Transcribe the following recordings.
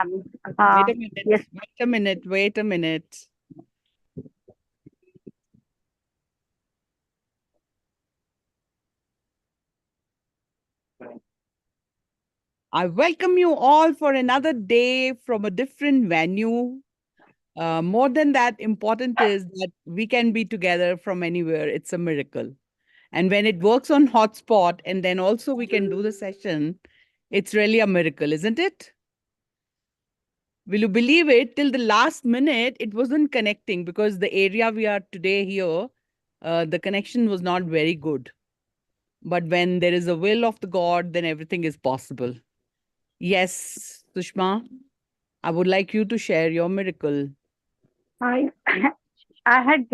Uh, Wait a minute. yes, Wait a minute. Wait a minute. I welcome you all for another day from a different venue. More than that, important is that we can be together from anywhere. It's a miracle. And when it works on hotspot and then also we can do the session, it's really a miracle, isn't it? Will you believe it? Till the last minute, it wasn't connecting because the area we are today here, the connection was not very good. But when there is a will of the God, then everything is possible. Yes, Sushma, I would like you to share your miracle. I I had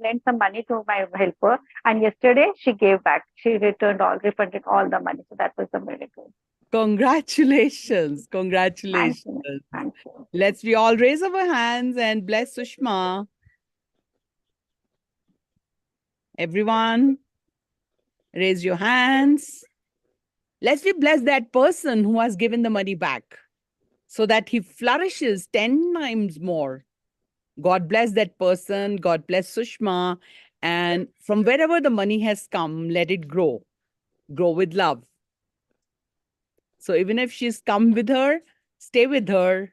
lent some money to my helper, and yesterday she gave back. She refunded all the money. So that was the miracle. Congratulations. Thank Congratulations. you. Thank you. Let's we all raise our hands and bless Sushma. Everyone, raise your hands. Let's we bless that person who has given the money back so that he flourishes 10 times more. God bless that person. God bless Sushma. And from wherever the money has come, let it grow. Grow with love. So even if she's come with her, stay with her.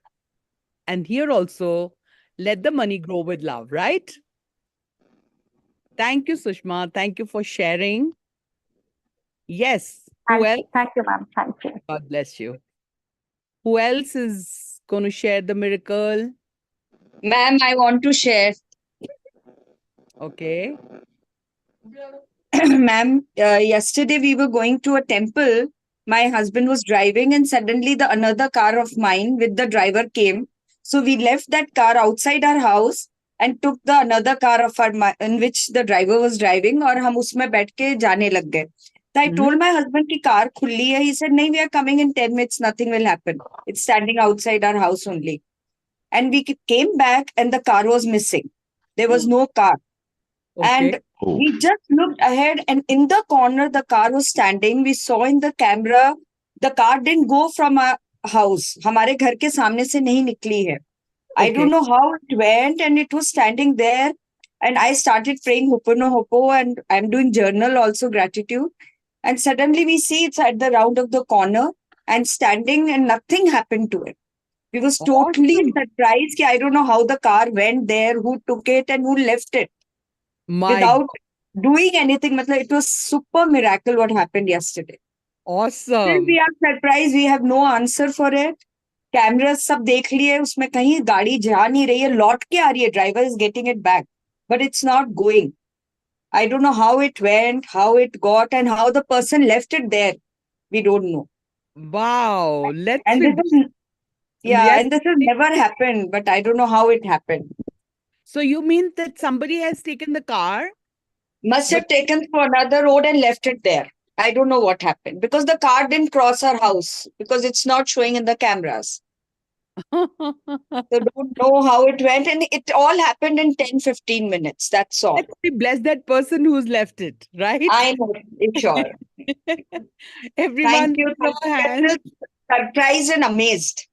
And here also, let the money grow with love, right? Thank you, Sushma. Thank you for sharing. Yes. Who else? Thank you, ma'am. Thank you. God bless you. Who else is going to share the miracle? Ma'am, I want to share. Okay. Ma'am, yesterday we were going to a temple. My husband was driving, and suddenly the another car of mine with the driver came. So we left that car outside our house and took the another car of in which the driver was driving, और हम उसमें बैठ के जाने लग गए. So I told my husband कि car खुली है. He said, नहीं, we are coming in 10 minutes. Nothing will happen. It's standing outside our house only. And we came back, and the car was missing. There was no car. Okay. And we just looked ahead, and in the corner, the car was standing. We saw in the camera, the car didn't go from our house. हमारे घर के सामने से नहीं निकली है. I don't know how it went, and it was standing there. And I started praying Hopono Hopo, and I'm doing journal also, gratitude. And suddenly we see it's at the round of the corner and standing, and nothing happened to it. We was totally Awesome. surprised. I don't know how the car went there, who took it, and who left it My without doing anything. Matlab, it was super miracle what happened yesterday. Still awesome. we are surprised. We have no answer for it. Cameras सब देख लिए, उसमें कहीं गाड़ी जा नहीं रही है, लौट के आ रही है. Driver is getting it back, but it's not going. I don't know how it went, how it got, and how the person left it there. We don't know. Wow. Let's And be this is yes. and this has never happened, but I don't know how it happened. So you mean that somebody has taken the car? Must have taken to another road and left it there. I don't know what happened because the car didn't cross our house because it's not showing in the cameras. So don't know how it went, and it all happened in 10-15 minutes. That's all. Let's be bless that person who's left it, right? I know, it's sure. Everyone, Thank you. put your hands. Surprised and amazed.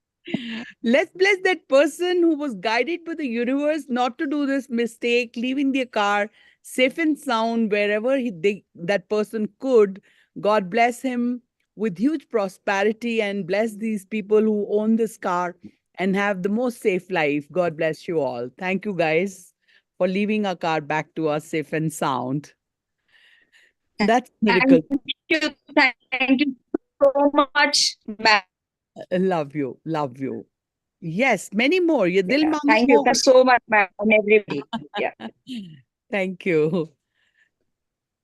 Let's bless that person who was guided by the universe not to do this mistake, leaving their car safe and sound wherever that person could. God bless him with huge prosperity and bless these people who own this car and have the most safe life. God bless you all. Thank you, guys, for leaving our car back to us safe and sound. That's miracle. Thank you so much, ma'am. Love you. Love you. Yes, many more. Ye dil maange Thank you more. so much, ma'am, everybody. Yeah. Thank you.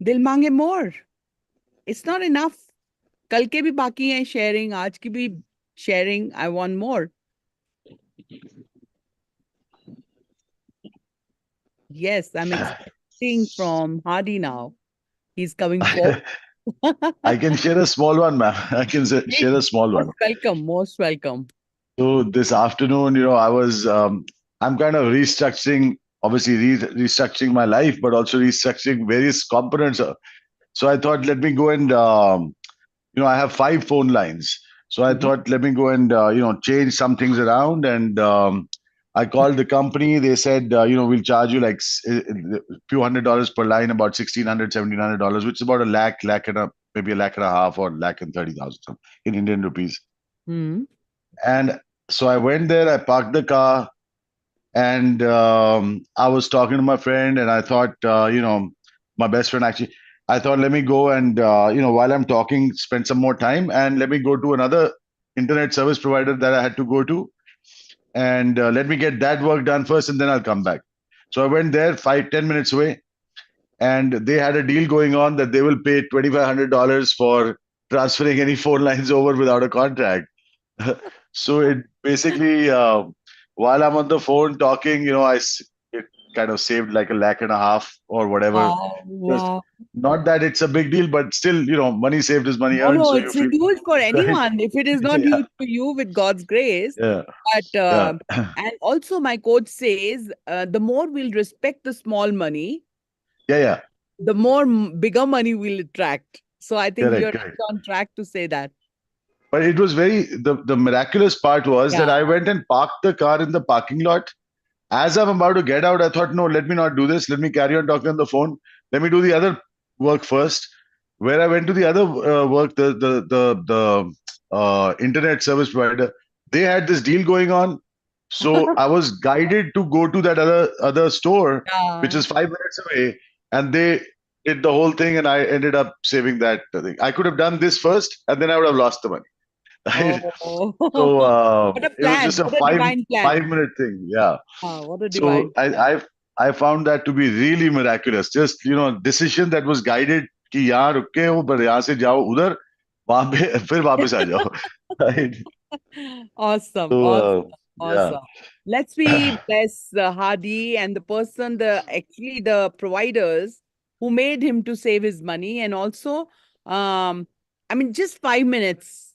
Dil mange more. It's not enough. कल के भी बाकी हैं sharing, आज की भी sharing. I want more. Yes, I'm expecting from Hadi now. He's coming forward. I can share a small one, ma'am. I can share a small one. Most welcome. Most welcome. So this afternoon, I was, I'm kind of restructuring, obviously restructuring my life, but also restructuring various components. So I thought, let me go and, I have 5 phone lines. So I Mhm. thought, let me go and change some things around. And I called the company. They said, we'll charge you like a few $100s per line, about $1,600, $1,700, which is about maybe $1.5 lakh or $1,30,000 in Indian rupees. Mhm. And so I went there. I parked the car, and I was talking to my friend, and I thought, my best friend actually. I thought, let me go and while I'm talking, spend some more time, and let me go to another internet service provider that I had to go to, and let me get that work done first, and then I'll come back. So I went there, 5-10 minutes away, and they had a deal going on that they will pay $2,500 for transferring any phone lines over without a contract. So it basically, while I'm on the phone talking, it kind of saved like $1.5 lakh or whatever. Wow, Just wow. not that it's a big deal, but still, money saved is money No, earned. no, So you it's feel huge for right. anyone. If it is not Yeah, huge for you with God's grace, yeah, but yeah, and also my coach says the more we'll respect the small money, yeah, yeah. the more bigger money we'll attract. So I think you're Correct, right correct. on track to say that. But it was the miraculous part was that Yeah. I went and parked the car in the parking lot. As I'm about to get out, I thought, no, let me not do this. Let me carry on talking on the phone. Let me do the other work first. Where I went to the other work, the internet service provider, they had this deal going on. So I was guided to go to that other store, which Yeah. is 5 minutes away, and they did the whole thing, and I ended up saving that thing. I could have done this first, and then I would have lost the money. Right? Oh, So what a it was just plan! a What a five divine plan! 5 minute thing. Yeah. What a So divine plan! I found that to be really miraculous. Just decision that was guided कि यहाँ रुके हो पर यहाँ से जाओ उधर वहां पे फिर वापस आ जाओ. Right? Awesome, So awesome, yeah, awesome. Let's be bless Hadi and the person, the providers who made him to save his money, and also, I mean, just 5 minutes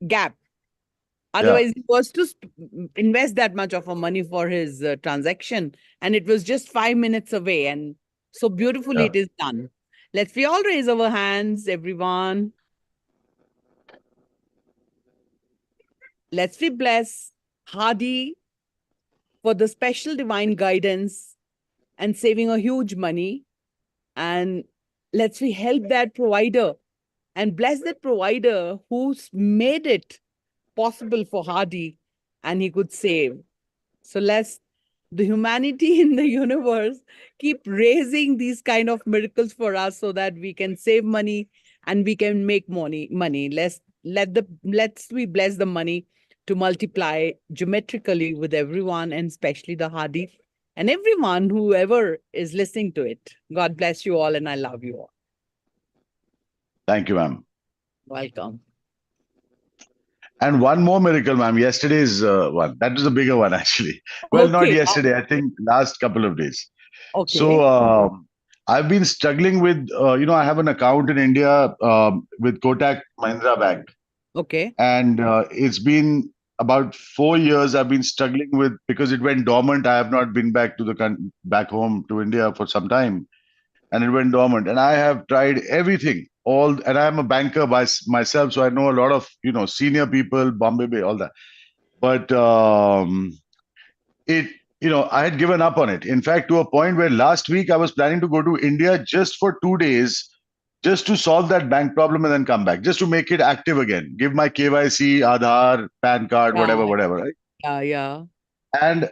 gap. yeah, Otherwise, he was to invest that much of a money for his transaction, and it was just 5 minutes away, and so beautifully yeah. it is done. Let's we all raise our hands, everyone. Let's we bless Hadi for the special divine guidance and saving a huge money. And let's we help that provider and bless that provider who's made it possible for Hadi and he could save. So let's the humanity in the universe keep raising these kind of miracles for us so that we can save money and we can make money. Let's we bless the money to multiply geometrically with everyone and especially the Hadi and everyone whoever is listening to it. God bless you all and I love you all. Thank you, ma'am. Welcome. And one more miracle, ma'am. Yesterday's one. That was a bigger one, actually. Well, not Okay. yesterday. I think last couple of days. Okay. So I've been struggling with, I have an account in India with Kotak Mahindra Bank. Okay. And it's been about 4 years I've been struggling with because it went dormant. I have not been back to back home to India for some time, and it went dormant. And I have tried everything, and I'm a banker myself, so I know a lot of senior people, Bombay Bay, all that. But it I had given up on it. In fact, to a point where last week I was planning to go to India just for 2 days, just to solve that bank problem and then come back, just to make it active again, give my KYC, Aadhaar, PAN card, Yeah. whatever, right? Yeah. And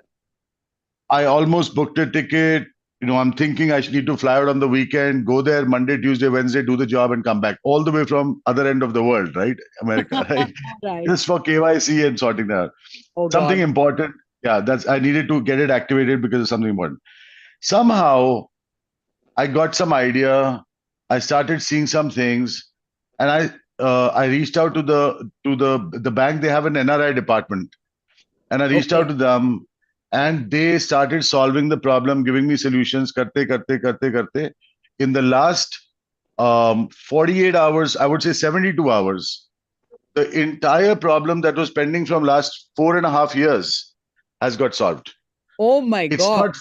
I almost booked a ticket. I'm thinking I should need to fly out on the weekend, go there Monday, Tuesday, Wednesday, do the job and come back all the way from other end of the world, right? America, right? Right. Just for KYC and sorting that out. Oh Something God. important. Yeah, I needed to get it activated because of something important. Somehow I got some idea. I started seeing some things, and I reached out to the bank. They have an NRI department, and I reached Okay. out to them, and they started solving the problem, giving me solutions. Karte. In the last 48 hours, I would say 72 hours, the entire problem that was pending from last 4.5 years has got solved. Oh my It's God.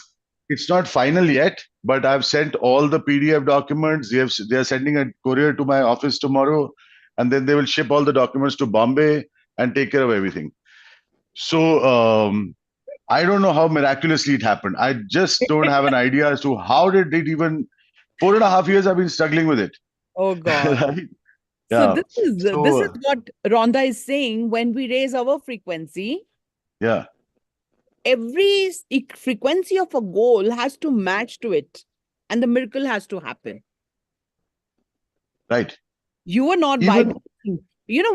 not final yet, but I've sent all the PDF documents. They are sending a courier to my office tomorrow. and then they will ship all the documents to Bombay and take care of everything. So I don't know how miraculously it happened. I just don't have an idea as to how did it even. 4.5 years I've been struggling with it. Oh God. Right? So Yeah. this is So what Rhonda is saying. When we raise our frequency, yeah. every frequency of a goal has to match to it, and the miracle has to happen. Right. You are not Even vibrating.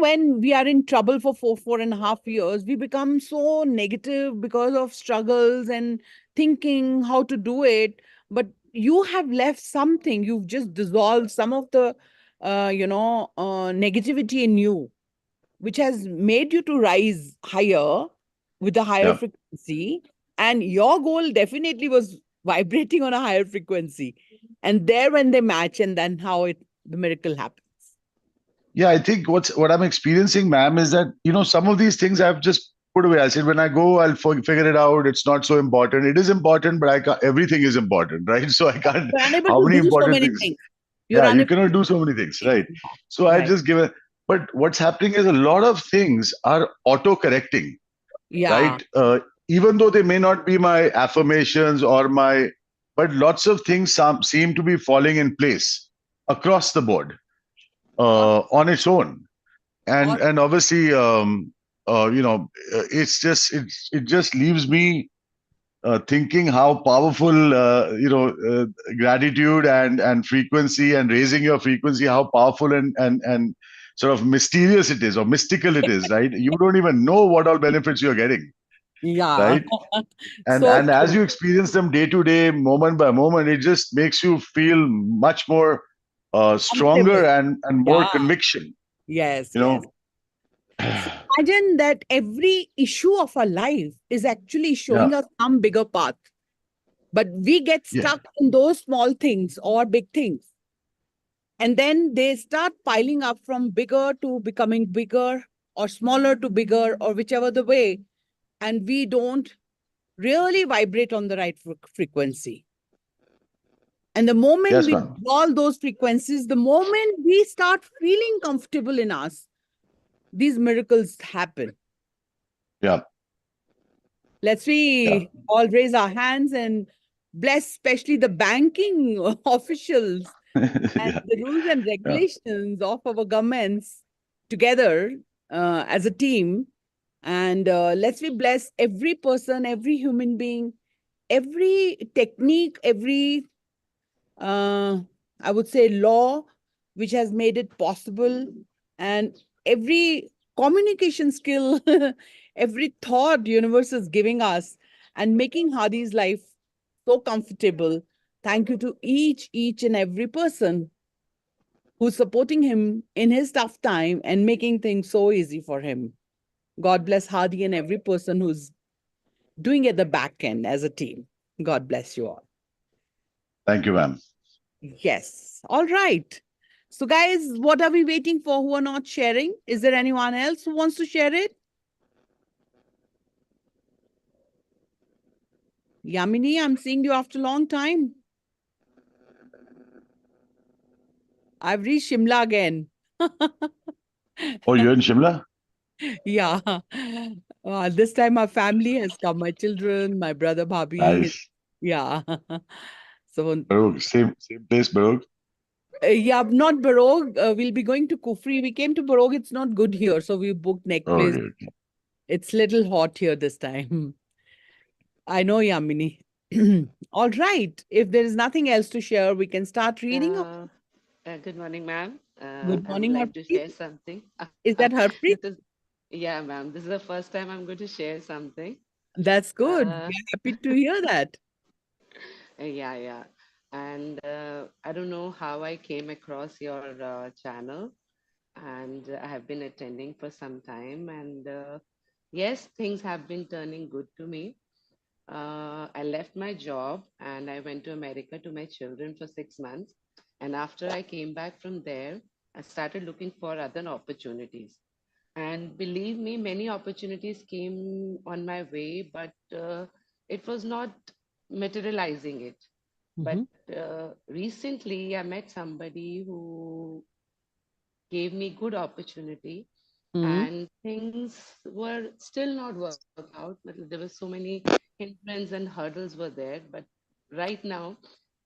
When we are in trouble for 4.5 years, we become so negative because of struggles and thinking how to do it. But you have left something. You've just dissolved some of the, negativity in you, which has made you to rise higher with a higher yeah. frequency. And your goal definitely was vibrating on a higher frequency. And there when they match, and then how the miracle happens. Yeah, I think what I'm experiencing, ma'am, is that some of these things I've just put away. I said when I go, I'll figure it out. It's not so important. It is important, but I can't, everything is important, right? So I can't. You're unable How to many do so important many things? things. You're Yeah, you unable cannot to do do so so many many things, things. right? So I Right. just give it. But what's happening is a lot of things are auto correcting, Yeah. right? Even though they may not be my affirmations or my, but lots of things seem to be falling in place across the board on its own. Or And obviously, it just leaves me thinking how powerful gratitude and frequency and raising your frequency, how powerful and sort of mysterious it is or mystical it is, right? You don't even know what all benefits you're getting, yeah. right? and So and as true. you experience them day to day, moment by moment, it just makes you feel much more stronger Comfortable. and more Yeah. conviction, Yes, you yes. know. So imagine that every issue of our life is actually Yeah. showing us some bigger path. But we get Yeah. stuck in those small things or big things. And then they start piling up from bigger to becoming bigger or smaller to bigger or whichever the way. And we don't really vibrate on the right frequency. And the moment Yes, we ma'am. all those frequencies, the moment we start feeling comfortable in us, these miracles happen. Yeah. Let's Yeah. we all raise our hands and bless, especially the banking officials and Yeah. the rules and Yeah. regulations of our governments together as a team. And let's we bless every person, every human being, every technique, every I would say law which has made it possible, and every communication skill, every thought universe is giving us and making Hadi's life so comfortable. Thank you to each and every person who's supporting him in his tough time and making things so easy for him. God bless Hadi and every person who's doing at the back end as a team. God bless you all. Thank you, ma'am. Yes. All right. So, guys, what are we waiting for who are not sharing? Is there anyone else who wants to share it? Yamini, I'm seeing you after a long time. I've reached Shimla again. Oh, you're in Shimla? Yeah. This time my family has come, my children, my brother, Bhabhi. Nice. Yeah. So, Barog, same place, Barog. yeah, not Barog. We'll be going to Kufri. We came to Barog. It's not good here. So we booked next Oh, place. okay. It's little hot here this time. I know, Yamini. All right. If there is nothing else to share, we can start reading. Good morning, ma'am. Good I would morning, like to Harpreet. share something. Is that Harpreet? This is, yeah, ma'am. This is the first time I'm going to share something. That's good. Uh, We're happy to hear that. yeah, yeah. And I don't know how I came across your channel, and I have been attending for some time. And yes, things have been turning good to me. I left my job and I went to America to my children for 6 months. And after I came back from there, I started looking for other opportunities. And believe me, many opportunities came on my way, but it was not materializing it. But Mhm. recently, I met somebody who gave me good opportunity, Mhm. and things were still not work out. But there were so many hindrances and hurdles were there, but right now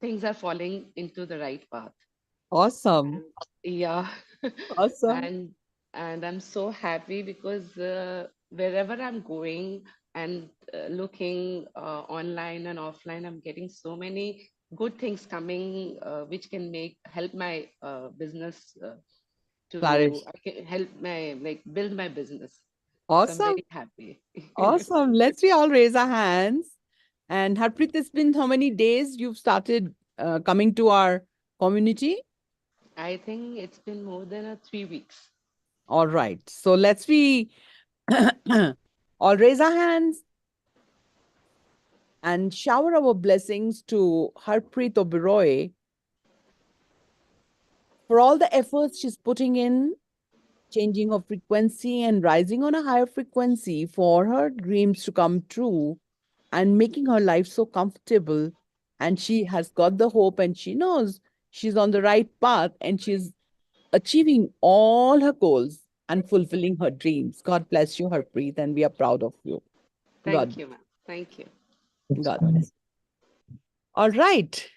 things are falling into the right path. Awesome. And yeah, Awesome. and and I'm so happy because wherever I'm going and looking online and offline, I'm getting so many good things coming, which can make help my business to Flourish. I can help my like build my business. So I'm Awesome. very happy. Awesome. Let's we all raise our hands. And Harpreet, it's been how many days you've started coming to our community? I think it's been more than 3 weeks. All right. So let's we all raise our hands and shower our blessings to Harpreet Oberoi for all the efforts she's putting in, changing her frequency and rising on a higher frequency for her dreams to come true and making her life so comfortable. And she has got the hope and she knows she's on the right path and she's achieving all her goals and fulfilling her dreams. God bless you, Harpreet, and we are proud of you. God, Thank you, ma'am. Thank you. God bless. All right.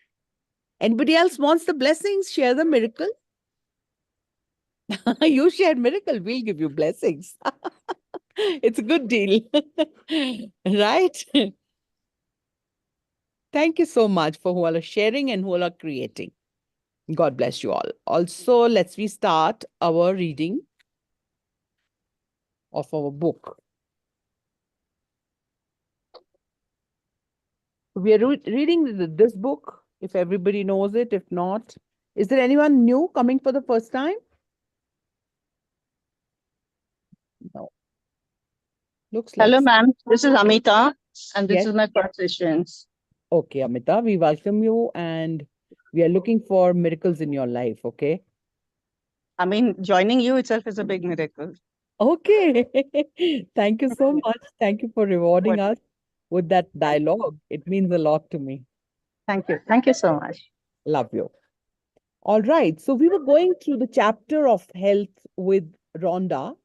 Anybody else wants the blessings? Share the miracle. You share miracle, we'll give you blessings. It's a good deal. Right? Thank you so much for who all are sharing and who all are creating. God bless you all. Also, let's we start our reading of our book. We are reading this book, if everybody knows it. If not, is there anyone new coming for the first time? No. Looks like. Hello, ma'am. This is Amita, and this Yes. is my first sessions. Okay, Amita, we welcome you and we are looking for miracles in your life. Okay. I mean, joining you itself is a big miracle. Okay. Thank you so much. Thank you for rewarding What? us with that dialogue. It means a lot to me. Thank you. Thank you so much. Love you. All right. So we were going through the chapter of health with Rhonda.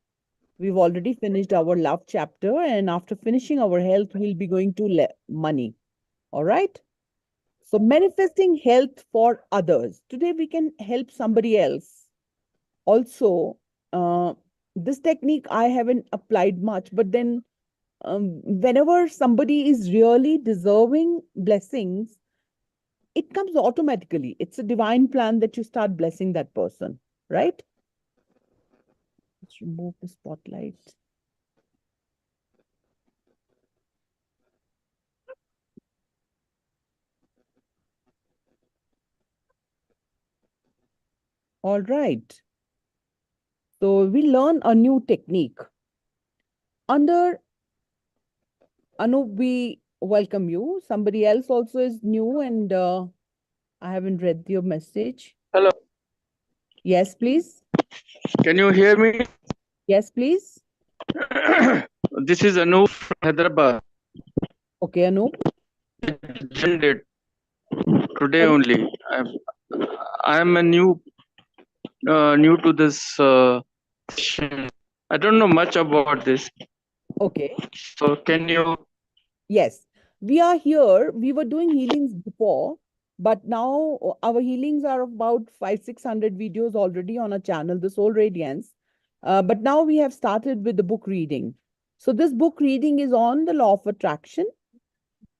We've already finished our love chapter, and after finishing our health, we'll be going to money. All right. So manifesting health for others. Today we can help somebody else. Also, this technique I haven't applied much, but then whenever somebody is really deserving blessings, it comes automatically. It's a divine plan that you start blessing that person, right? Let's remove the spotlight. All right. So we learn a new technique. Under Anup, we welcome you. Somebody else also is new and I haven't read your message. Hello, Yes, please. can you hear me? Yes, please. This is Anup from Hyderabad. Okay, Anup. Joined it today Sorry. only. I'm a new to this session. I don't know much about this. Okay. So can you? Yes. We are here. We were doing healings before, but now our healings are about 500-600 videos already on our channel, The Soul Radiance. But now we have started with the book reading. So this book reading is on the law of attraction.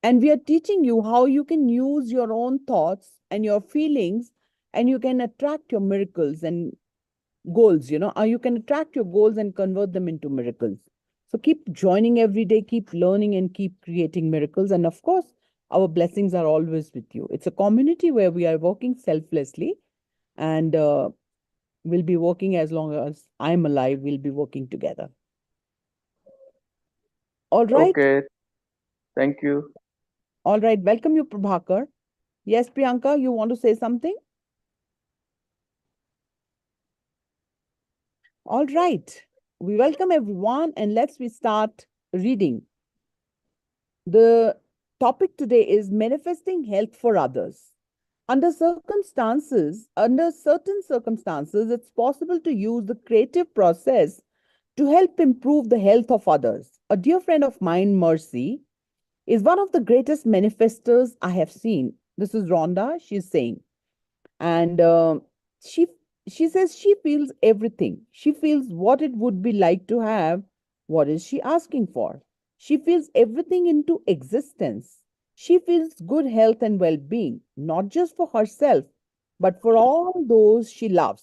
And we are teaching you how you can use your own thoughts and your feelings and you can attract your miracles and goals, how you can attract your goals and convert them into miracles. So keep joining every day, keep learning and keep creating miracles. And of course, our blessings are always with you. It's a community where we are working selflessly and we'll be working as long as I'm alive, we'll be working together. All right. Okay, thank you. All right. Welcome you, Prabhakar. Yes, Priyanka, you want to say something? All right. We welcome everyone and we start reading. The topic today is manifesting health for others. Under certain circumstances, it's possible to use the creative process to help improve the health of others. A dear friend of mine, Mercy, is one of the greatest manifestors I have seen. This is Rhonda, she's saying. And she she says she feels everything. She feels what it would be like to have. What is she asking for? She feels everything into existence. She feels good health and well-being, not just for herself, but for all those she loves.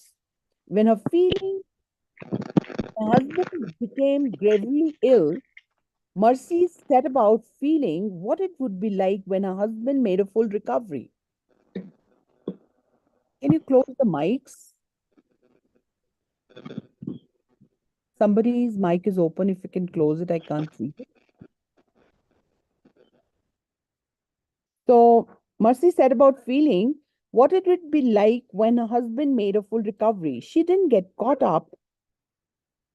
When her husband became gravely ill, Mercy set about feeling what it would be like when her husband made a full recovery. Can you close the mics? Somebody's mic is open. If you can close it, I can't see it. So Mercy said about feeling what it would be like when her husband made a full recovery. She didn't get caught up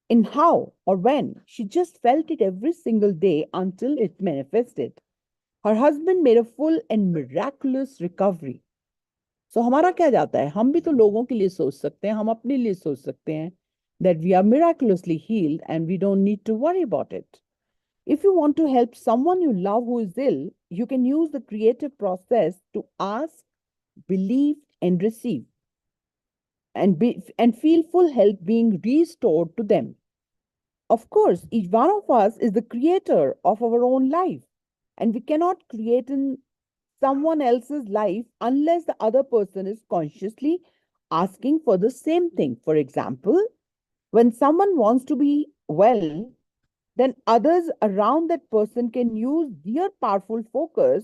in how or when. She just felt it every single day until it manifested. Her husband made a full and miraculous recovery. So हमारा क्या जाता है? हम भी तो लोगों के लिए सोच सकते हैं, हम अपने लिए सोच सकते हैं that we are miraculously healed and we don't need to worry about it. If you want to help someone you love who is ill, you can use the creative process to ask, believe, and receive, and feel full health being restored to them. Of course, each one of us is the creator of our own life, and we cannot create in someone else's life unless the other person is consciously asking for the same thing. For example, when someone wants to be well, then others around that person can use their powerful focus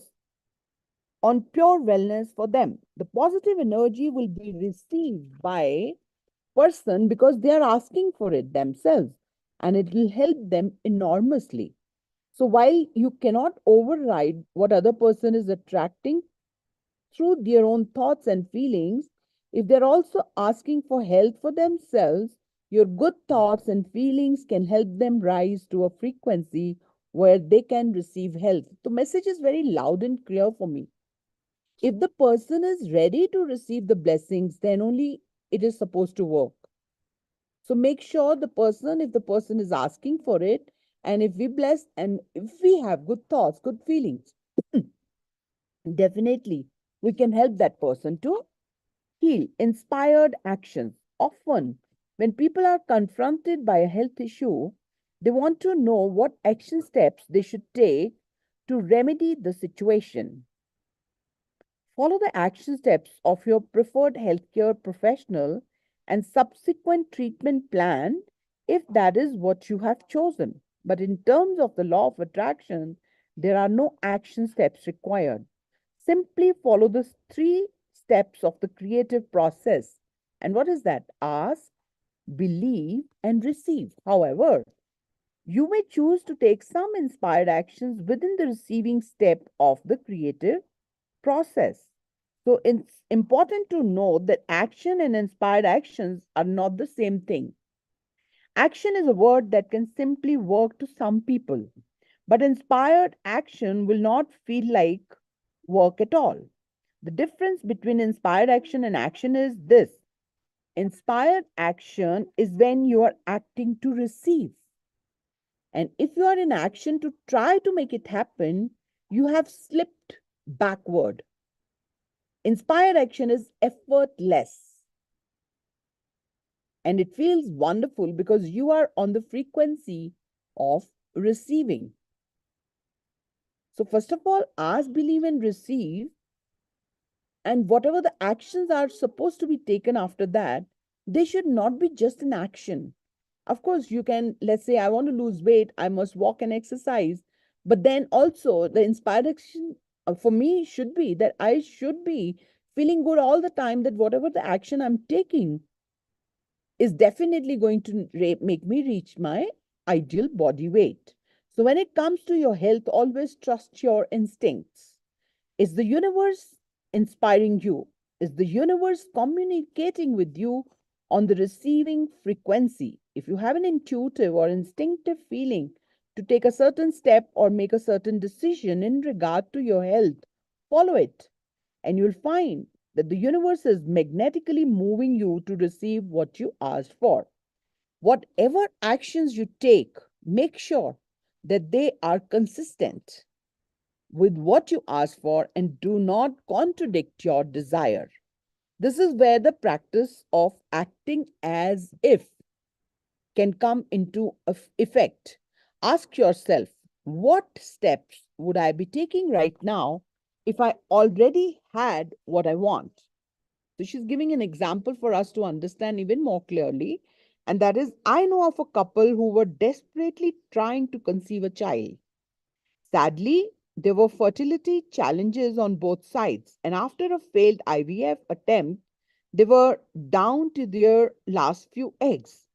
on pure wellness for them. The positive energy will be received by person because they are asking for it themselves, and it will help them enormously. So while you cannot override what other person is attracting through their own thoughts and feelings, if they're also asking for help for themselves, your good thoughts and feelings can help them rise to a frequency where they can receive help. The message is very loud and clear for me. If the person is ready to receive the blessings, then only it is supposed to work. So make sure if the person is asking for it, and if we bless and if we have good thoughts, good feelings, definitely we can help that person to heal. Inspired actions. Often, when people are confronted by a health issue, they want to know what action steps they should take to remedy the situation. Follow the action steps of your preferred healthcare professional and subsequent treatment plan if that is what you have chosen. But in terms of the law of attraction, there are no action steps required. Simply follow the 3 steps of the creative process. And what is that? Ask, believe, and receive. However, you may choose to take some inspired actions within the receiving step of the creative process. So it's important to note that action and inspired actions are not the same thing. Action is a word that can simply work to some people, but inspired action will not feel like work at all. The difference between inspired action and action is this: inspired action is when you are acting to receive. And if you are in action to try to make it happen, you have slipped backward. Inspired action is effortless and it feels wonderful because you are on the frequency of receiving. So, first of all, ask, believe, and receive. And whatever the actions are supposed to be taken after that, they should not be just an action. Of course, you can, let's say, I want to lose weight, I must walk and exercise. But then also, the inspired action for me should be that I should be feeling good all the time, that whatever the action I'm taking is definitely going to make me reach my ideal body weight. So, when it comes to your health, always trust your instincts. Is the universe inspiring you? Is the universe communicating with you on the receiving frequency? If you have an intuitive or instinctive feeling to take a certain step or make a certain decision in regard to your health, follow it. And you'll find that the universe is magnetically moving you to receive what you asked for. Whatever actions you take, make sure that they are consistent with what you ask for and do not contradict your desire. This is where the practice of acting as if can come into effect. Ask yourself, what steps would I be taking right now if I already had what I want? So she's giving an example for us to understand even more clearly. And that is, I know of a couple who were desperately trying to conceive a child. Sadly, there were fertility challenges on both sides. And after a failed IVF attempt, they were down to their last few eggs.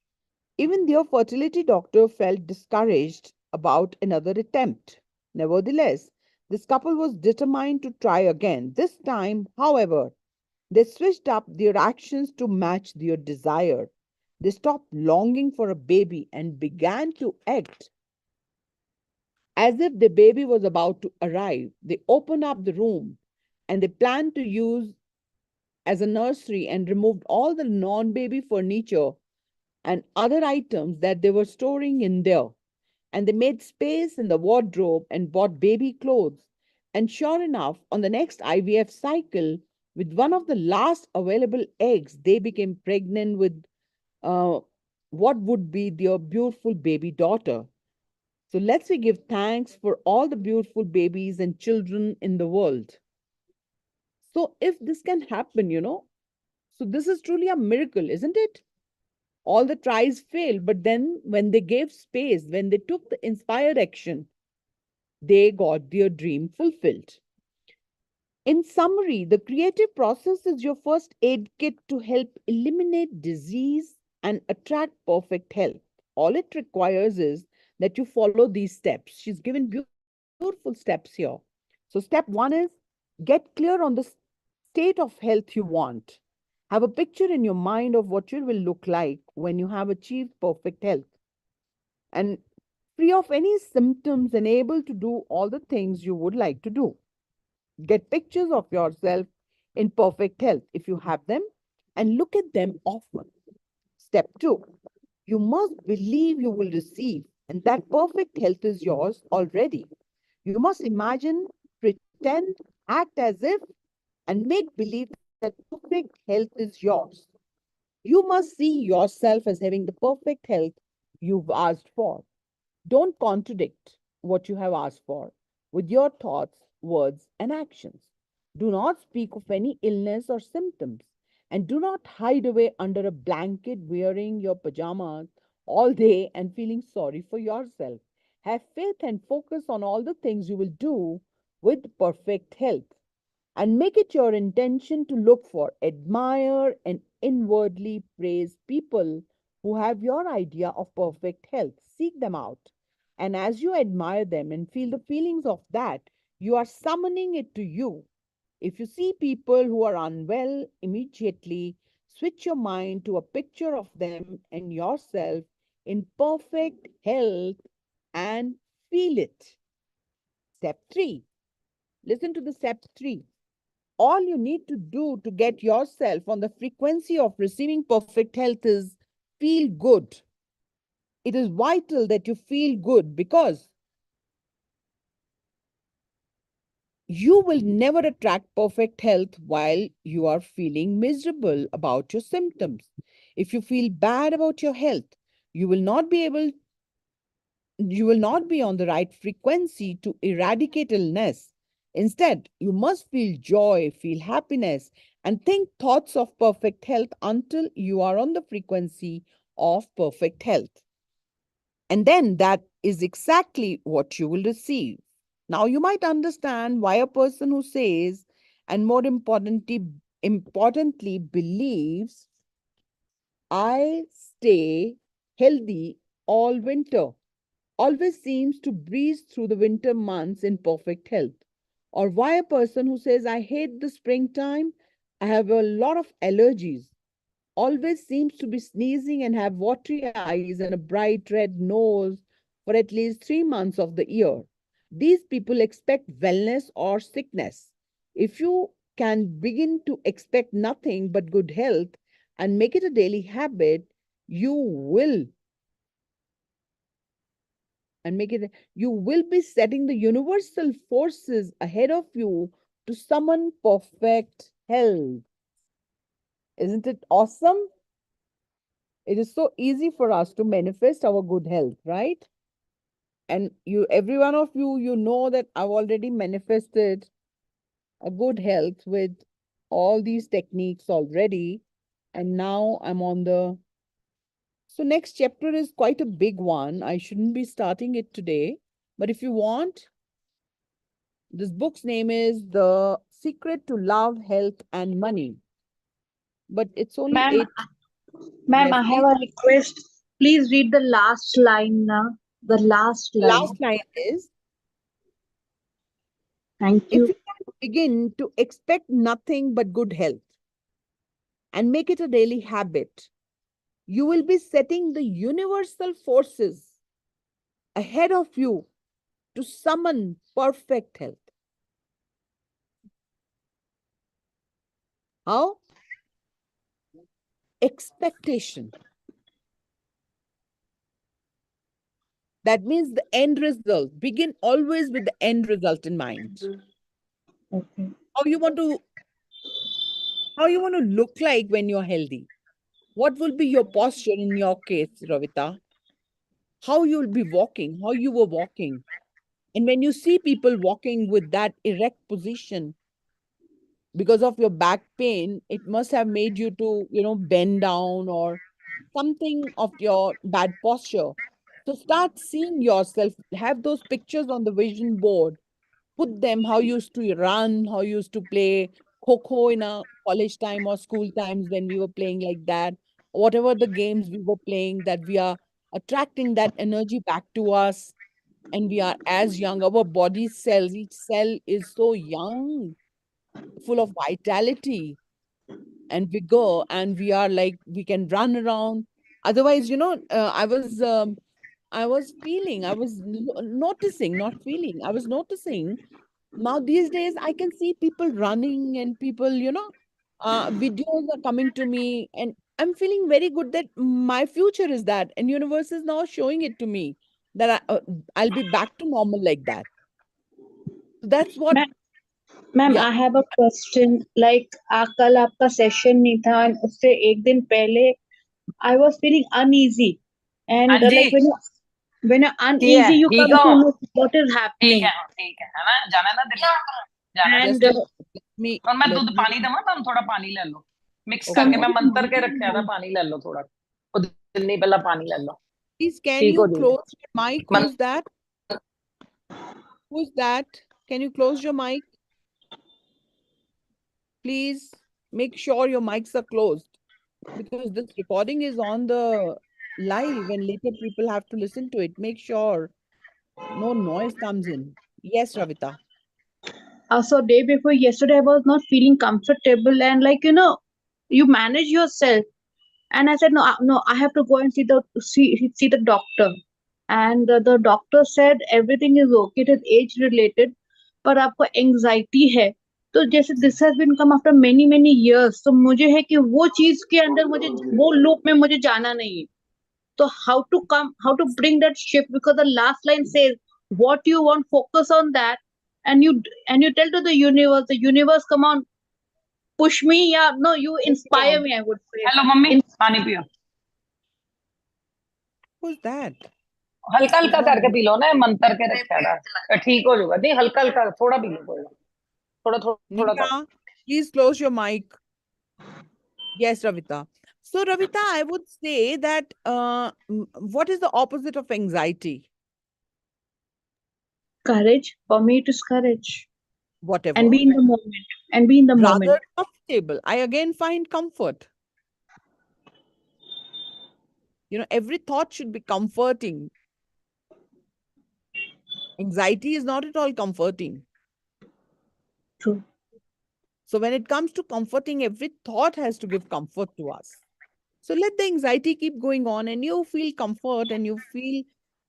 Even their fertility doctor felt discouraged about another attempt. Nevertheless, this couple was determined to try again. This time, however, they switched up their actions to match their desire. They stopped longing for a baby and began to act as if the baby was about to arrive. They opened up the room and they planned to use as a nursery and removed all the non baby furniture and other items that they were storing in there. And they made space in the wardrobe and bought baby clothes. And sure enough, on the next IVF cycle, with one of the last available eggs, they became pregnant with uh, what would be their beautiful baby daughter. So let's we give thanks for all the beautiful babies and children in the world. So if this can happen, so this is truly a miracle, isn't it? All the tries failed, but then when they gave space, when they took the inspired action, they got their dream fulfilled. In summary, the creative process is your first aid kit to help eliminate disease and attract perfect health. All it requires is that you follow these steps. She's given beautiful steps here. So, step one is get clear on the state of health you want. Have a picture in your mind of what you will look like when you have achieved perfect health and free of any symptoms and able to do all the things you would like to do. Get pictures of yourself in perfect health if you have them and look at them often. Step two, you must believe you will receive and that perfect health is yours already. You must imagine, pretend, act as if, and make believe that perfect health is yours. You must see yourself as having the perfect health you've asked for. Don't contradict what you have asked for with your thoughts, words, and actions. Do not speak of any illness or symptoms. And do not hide away under a blanket wearing your pajamas all day and feeling sorry for yourself. Have faith and focus on all the things you will do with perfect health. And make it your intention to look for, admire, and inwardly praise people who have your idea of perfect health. Seek them out. And as you admire them and feel the feelings of that, you are summoning it to you. If you see people who are unwell, immediately switch your mind to a picture of them and yourself in perfect health and feel it. Step three. Listen to the step three. All you need to do to get yourself on the frequency of receiving perfect health is feel good. It is vital that you feel good because you will never attract perfect health while you are feeling miserable about your symptoms. If you feel bad about your health, you will not be able you will not be on the right frequency to eradicate illness. Instead, you must feel joy, feel happiness, and think thoughts of perfect health until you are on the frequency of perfect health. And then that is exactly what you will receive. Now, you might understand why a person who says, and more importantly believes, I stay healthy all winter, always seems to breeze through the winter months in perfect health. Or why a person who says, I hate the springtime, I have a lot of allergies, always seems to be sneezing and have watery eyes and a bright red nose for at least 3 months of the year. These people expect wellness or sickness. If you can begin to expect nothing but good health and make it a daily habit, you will be setting the universal forces ahead of you to summon perfect health. Isn't it awesome? It is so easy for us to manifest our good health, right? And every one of you, you know that I've already manifested a good health with all these techniques already. And now I'm on the. So next chapter is quite a big one. I shouldn't be starting it today. But if you want, this book's name is The Secret to Love, Health, and Money. But it's only Ma'am, 8. ma'am, Yes, I have please. a request. Please read the last line now. The last The line. last line is, Thank if you. you can begin to expect nothing but good health and make it a daily habit, you will be setting the universal forces ahead of you to summon perfect health. How? Expectation. That means the end result. Begin always with the end result in mind. Okay. How you want to look like when you're healthy. What will be your posture in your case, Ravita? How you'll be walking, how you were walking. And when you see people walking with that erect position, because of your back pain, it must have made you to, bend down or something of your bad posture. So start seeing yourself, have those pictures on the vision board, put them how you used to run, how you used to play kho in a college time or school times when we were playing like that, whatever the games we were playing, that we are attracting that energy back to us. And we are as young, our body cells, each cell is so young, full of vitality and vigor, and we are like, we can run around. Otherwise, I was feeling, I was noticing, not feeling, I was noticing. Now these days I can see people running and people, videos are coming to me, and I'm feeling very good that my future is that, and universe is now showing it to me that I'll be back to normal like that. So that's what. Ma'am Yeah. I have a question like कल आपका session नहीं था and उससे एक दिन पहले I was feeling uneasy and हाँ like ji when you're uneasy you ठीक come हो to know what is ठीक happening है ना जाना है ना दिल्ली जाना है and और मैं let दूध me पानी दूंगा तुम थोड़ा पानी ले लो मिक्स okay, करके मैं something मंतर के रखा था पानी ले लो थोड़ा वो दिल्ली पहला पानी ले लो please can ठीक हो you जाएगा close your mic? Who's that? Who's that? Can you close your mic? Please make sure your mics are closed, because this recording is on the live and later people have to listen to it. Make sure no noise comes in. Yes, Ravita. so day before yesterday I was not feeling comfortable and like you manage yourself and I said no I have to go and see the doctor and the doctor said everything is okay, it is age related पर आपको anxiety है तो जैसे this has been come after many many years तो मुझे है कि वो चीज के अंदर मुझे वो लूप में मुझे जाना नहीं है तो how to bring that shift because the last line says what you want focus on that and you tell to the universe come on push me yeah no you inspire me I would say hello mummy पानी पियो Who's that? हल्का हल्का Who's करके that? P low ना मंतर के रखा था ठीक हो जाएगा नहीं हल्का हल्का थोड़ा पी लो थोड़ा थोड़ा थोड़ा तो Nina, please close your mic. Yes, Ravita. So, Ravita, I would say that what is the opposite of anxiety? courage for me it is courage Whatever. and be in the moment and be in the moment Rather comfortable. I again find comfort. Every thought should be comforting. Anxiety is not at all comforting. true So when it comes to comforting, every thought has to give comfort to us. So let the anxiety keep going on and you feel comfort and you feel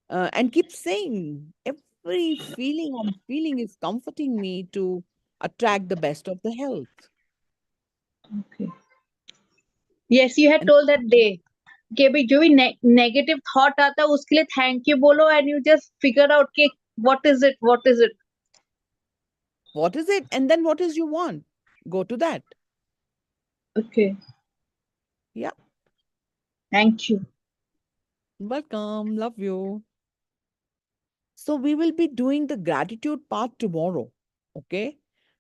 and keep saying every feeling I'm feeling is comforting me to attract the best of the health. Okay. Yes, you had And told that day कि भाई जो भी negative thought आता है उसके लिए thank you बोलो and you just figure out कि what is it, what is it. what is it? And then what is you want? Go to that. Okay. Yeah. Thank you. Welcome. Love you. So we will be doing the gratitude part tomorrow. Okay.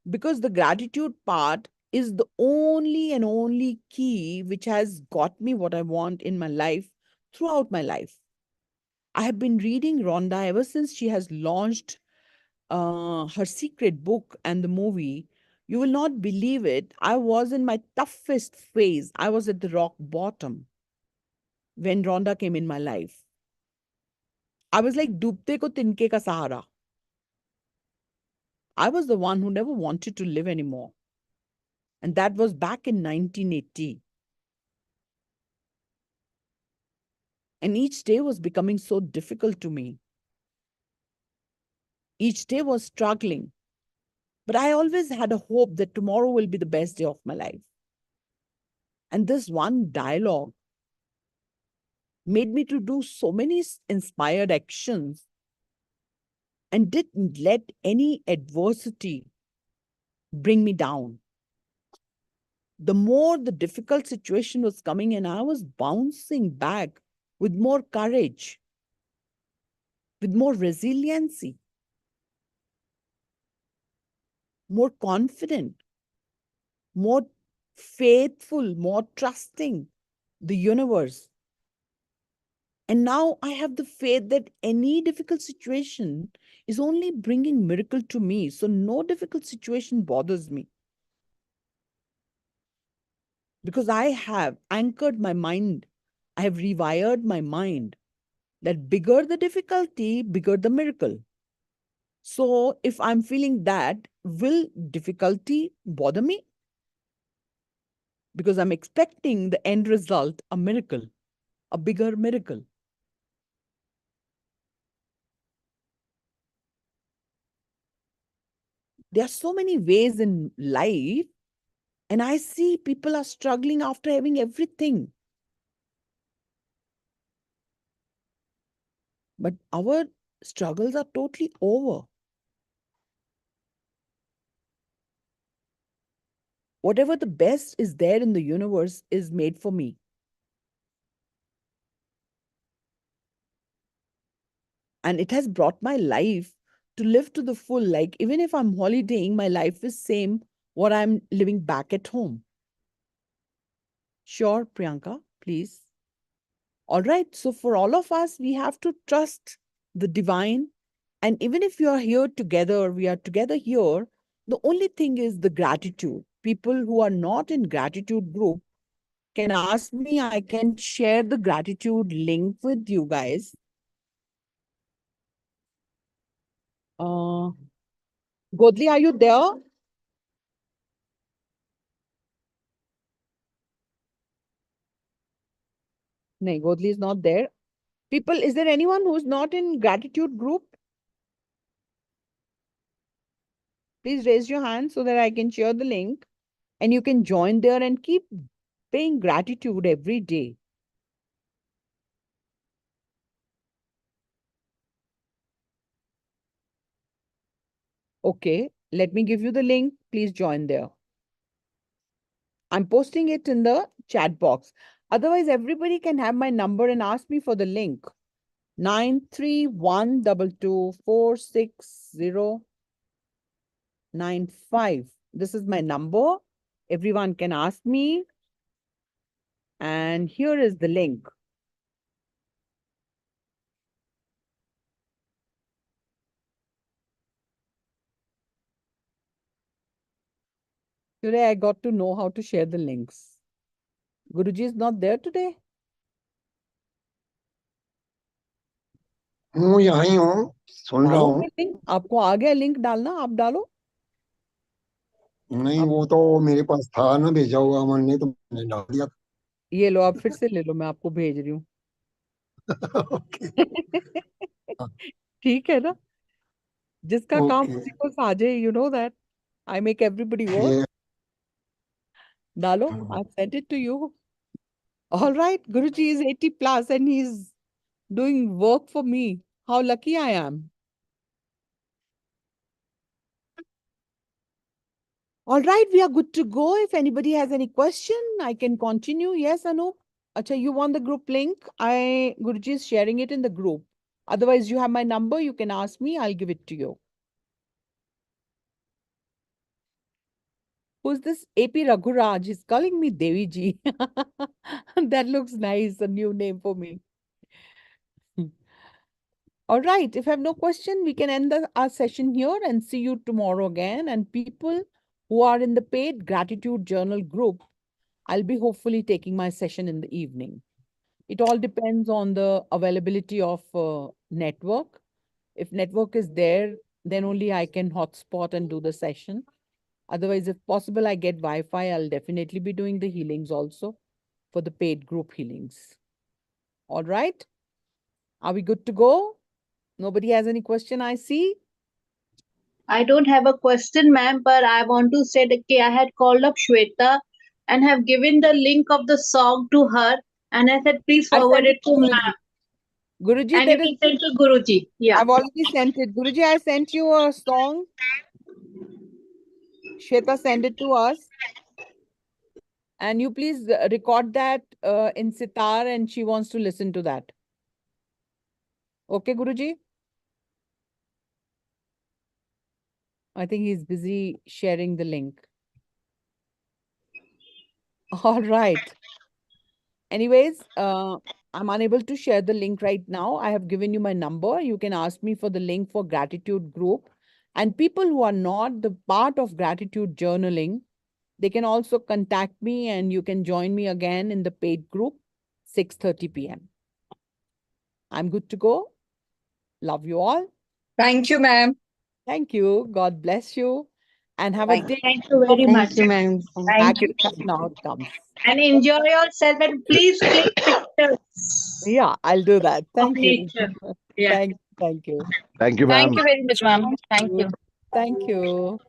Because the gratitude part is the only and only key which has got me what I want in my life throughout my life. I have been reading Rhonda ever since she has launched her secret book and the movie. You will not believe it. I was in my toughest phase. I was at the rock bottom when Rhonda came in my life. I was like डूबते को तिनके का सहारा. I was the one who never wanted to live anymore. And that was back in 1980. And each day was becoming so difficult to me. Each day was struggling. But I always had a hope that tomorrow will be the best day of my life. And this one dialogue made me to do so many inspired actions and didn't let any adversity bring me down. The more the difficult situation was coming in, I was bouncing back with more courage, with more resiliency, more confident, more faithful, more trusting the universe. And now I have the faith that any difficult situation is only bringing miracle to me. So no difficult situation bothers me. Because I have anchored my mind. I have rewired my mind that bigger the difficulty, bigger the miracle. So if I'm feeling that, will difficulty bother me? Because I'm expecting the end result, a miracle, a bigger miracle. There are so many ways in life, and I see people are struggling after having everything. But our struggles are totally over. Whatever the best is there in the universe is made for me. And it has brought my life to live to the full. Like, even if I'm holidaying, my life is same what I'm living back at home. Sure, Priyanka, please. All right. So for all of us, we have to trust the divine. And even if you are here together, we are together here, the only thing is the gratitude. People who are not in gratitude group can ask me. I can share the gratitude link with you guys. Godli, are you there? No, Godli is not there. People, is there anyone who's not in gratitude group? Please raise your hand so that I can share the link and you can join there and keep paying gratitude every day. Okay, let me give you the link. Please join there. I'm posting it in the chat box. Otherwise, everybody can have my number and ask me for the link. 9312246095. This is my number. Everyone can ask me. And here is the link. Today, I got to know how to share the links. Guruji is not there today. हूँ यहाँ ही हूँ सुन रहा हूँ link आपको आ गया link डालना आप डालो नहीं वो तो मेरे पास था ना भेजा हुआ अमन ने तो मैंने डाल दिया ये लो आप फिर से ले लो मैं आपको भेज रही हूँ ठीक है ना जिसका काम उसी को साझे you know that I make everybody vote. Yeah. Dalo, I've sent it to you. All right, Guruji is 80 plus and he's doing work for me. How lucky I am. All right, we are good to go. If anybody has any question, I can continue. Yes, Anup? Acha, you want the group link? Guruji is sharing it in the group. Otherwise, you have my number. You can ask me. I'll give it to you. Who's this? AP Raghuraj. He's calling me Devi ji. That looks nice. A new name for me. All right. If I have no question, we can end our session here and see you tomorrow again. And people who are in the paid gratitude journal group, I'll be hopefully taking my session in the evening. It all depends on the availability of network. If network is there, then only I can hotspot and do the session. Otherwise, if possible, I get Wi-Fi, I'll definitely be doing the healings also for the paid group healings. All right. Are we good to go? Nobody has any question, I see. I don't have a question, ma'am, but I want to say that I had called up Shweta and have given the link of the song to her, and I said, please I forward sent it it to to ma'am. Guruji. And you can send to Guruji. Yeah. I've already sent it. Guruji, I sent you a song. Shweta, send it to us. And you please record that in sitar, and she wants to listen to that. Okay, Guruji? I think he's busy sharing the link. All right. Anyways, I'm unable to share the link right now. I have given you my number. You can ask me for the link for gratitude group. And people who are not the part of gratitude journaling, they can also contact me and you can join me again in the paid group, 6:30 p.m. I'm good to go. Love you all. Thank you, ma'am. Thank you. God bless you. And have a day Thank you of very much. Thank you, ma'am. Thank you. happy outcomes. And enjoy yourself and please click pictures Yeah, I'll do that. of Thank you. nature. Yeah. Thank you. Thank you, Thank ma'am. you very much, ma'am. Thank you. Thank you.